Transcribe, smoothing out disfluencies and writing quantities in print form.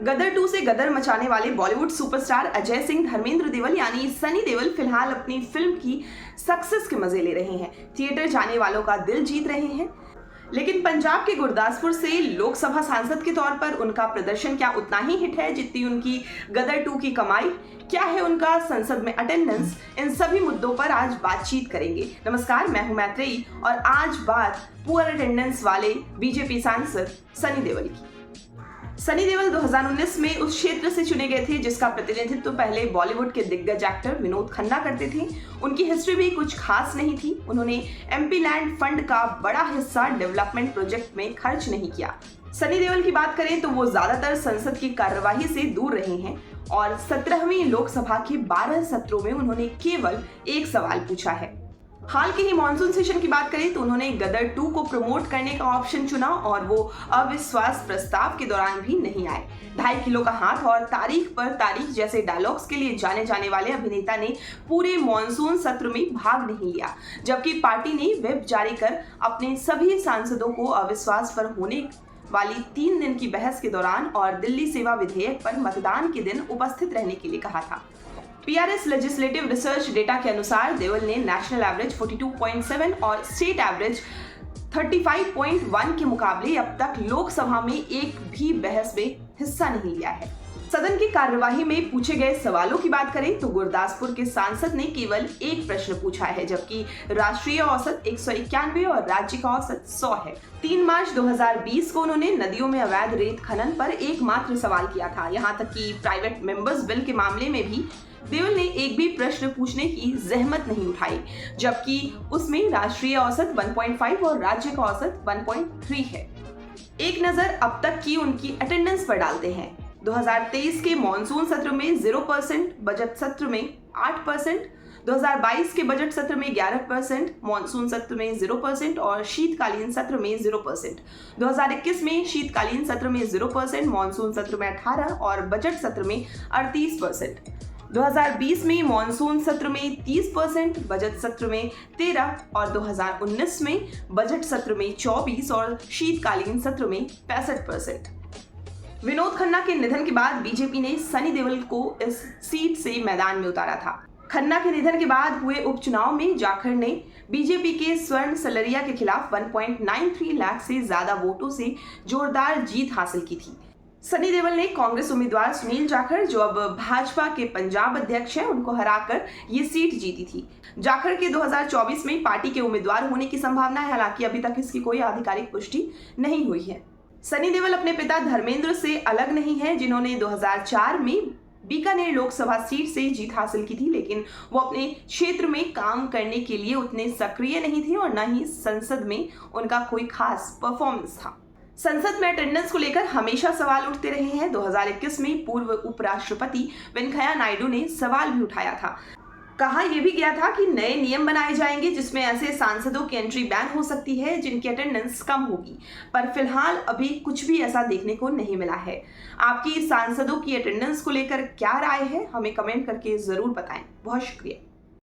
गदर 2 से गदर मचाने वाले बॉलीवुड सुपरस्टार अजय सिंह धर्मेंद्र देवल यानी सनी देवल फिलहाल अपनी फिल्म की सक्सेस के मजे ले रहे हैं। थिएटर जाने वालों का दिल जीत रहे हैं। लेकिन पंजाब के गुरदासपुर से लोकसभा सांसद के तौर पर उनका प्रदर्शन क्या उतना ही हिट है जितनी उनकी गदर 2 की कमाई? क्या है उनका संसद में अटेंडेंस? इन सभी मुद्दों पर आज बातचीत करेंगे। नमस्कार, मैं हूं मैत्रेयी और आज बात पुअर अटेंडेंस वाले बीजेपी सांसद सनी देवल की। सनी देवल 2019 में उस क्षेत्र से चुने गए थे जिसका प्रतिनिधित्व पहले बॉलीवुड के दिग्गज एक्टर विनोद खन्ना करते थे। उनकी हिस्ट्री भी कुछ खास नहीं थी। उन्होंने एमपी लैंड फंड का बड़ा हिस्सा डेवलपमेंट प्रोजेक्ट में खर्च नहीं किया। सनी देवल की बात करें तो वो ज्यादातर संसद की कार्यवाही से दूर रहे हैं और 17वीं लोकसभा के 12 सत्रों में उन्होंने केवल एक सवाल पूछा है। हाल के ही मॉनसून सेशन की बात करें तो उन्होंने गदर 2 को प्रमोट करने का ऑप्शन चुना और वो अविश्वास प्रस्ताव के दौरान भी नहीं आए। 2.5 किलो का हाथ और तारीख पर तारीख जैसे डायलॉग्स के लिए जाने जाने वाले अभिनेता ने पूरे मॉनसून सत्र में भाग नहीं लिया, जबकि पार्टी ने व्हिप जारी कर अपने सभी सांसदों को अविश्वास पर होने वाली 3 दिन की बहस के दौरान और दिल्ली सेवा विधेयक पर मतदान के दिन उपस्थित रहने के लिए कहा था। पीआरएस लेजिस्लेटिव रिसर्च डेटा के अनुसार देवल ने नेशनल एवरेज 42.7 और स्टेट एवरेज 35.1 के मुकाबले अब तक लोकसभा में एक भी बहस में हिस्सा नहीं लिया है। सदन की कार्यवाही में पूछे गए सवालों की बात करें तो गुरदासपुर के सांसद ने केवल एक प्रश्न पूछा है, जबकि राष्ट्रीय औसत 191 और राज्य का औसत 100 है। 3 मार्च 2020 को उन्होंने नदियों में अवैध रेत खनन पर एकमात्र सवाल किया था। यहाँ तक कि प्राइवेट मेंबर्स बिल के मामले में भी देवल ने एक भी प्रश्न पूछने की जहमत नहीं उठाई, जबकि उसमें राष्ट्रीय औसत 1.5 और राज्य का औसत 1.3 है। एक नजर अब तक की उनकी अटेंडेंस पर डालते हैं। 2023 के मॉनसून सत्र में 0%, बजट सत्र में 8%, 2022 के बजट सत्र में 11%, मॉनसून सत्र में 0% और शीतकालीन सत्र में 0%। 2021 में शीतकालीन सत्र में 0%, मॉनसून सत्र में 18% और बजट सत्र में 38%। 2020 में मॉनसून सत्र में 30%, बजट सत्र में 13% और 2019 में बजट सत्र में 24% और शीतकालीन सत्र में 65%। विनोद खन्ना के निधन के बाद बीजेपी ने सनी देवल को इस सीट से मैदान में उतारा था। खन्ना के निधन के बाद हुए उपचुनाव में जाखड़ ने बीजेपी के स्वर्ण सलरिया के खिलाफ 1.93 लाख से ज्यादा वोटों से जोरदार जीत हासिल की थी। सनी देवल ने कांग्रेस उम्मीदवार सुनील जाखड़, जो अब भाजपा के पंजाब अध्यक्ष हैं, उनको हराकर ये सीट जीती थी। जाखड़ के 2024 में पार्टी के उम्मीदवार होने की संभावना है, हालांकि अभी तक इसकी कोई आधिकारिक पुष्टि नहीं हुई है। सनी देवल अपने पिता धर्मेंद्र से अलग नहीं है, जिन्होंने 2004 में बीकानेर लोकसभा सीट से जीत हासिल की थी, लेकिन वो अपने क्षेत्र में काम करने के लिए उतने सक्रिय नहीं थे और न ही संसद में उनका कोई खास परफॉर्मेंस था। संसद में अटेंडेंस को लेकर हमेशा सवाल उठते रहे हैं। 2021 में पूर्व उपराष्ट्रपति वेंकैया नायडू ने सवाल भी उठाया था। कहा यह भी गया था कि नए नियम बनाए जाएंगे जिसमें ऐसे सांसदों की एंट्री बैन हो सकती है जिनकी अटेंडेंस कम होगी, पर फिलहाल अभी कुछ भी ऐसा देखने को नहीं मिला है। आपकी सांसदों की अटेंडेंस को लेकर क्या राय है, हमें कमेंट करके जरूर बताएं। बहुत शुक्रिया।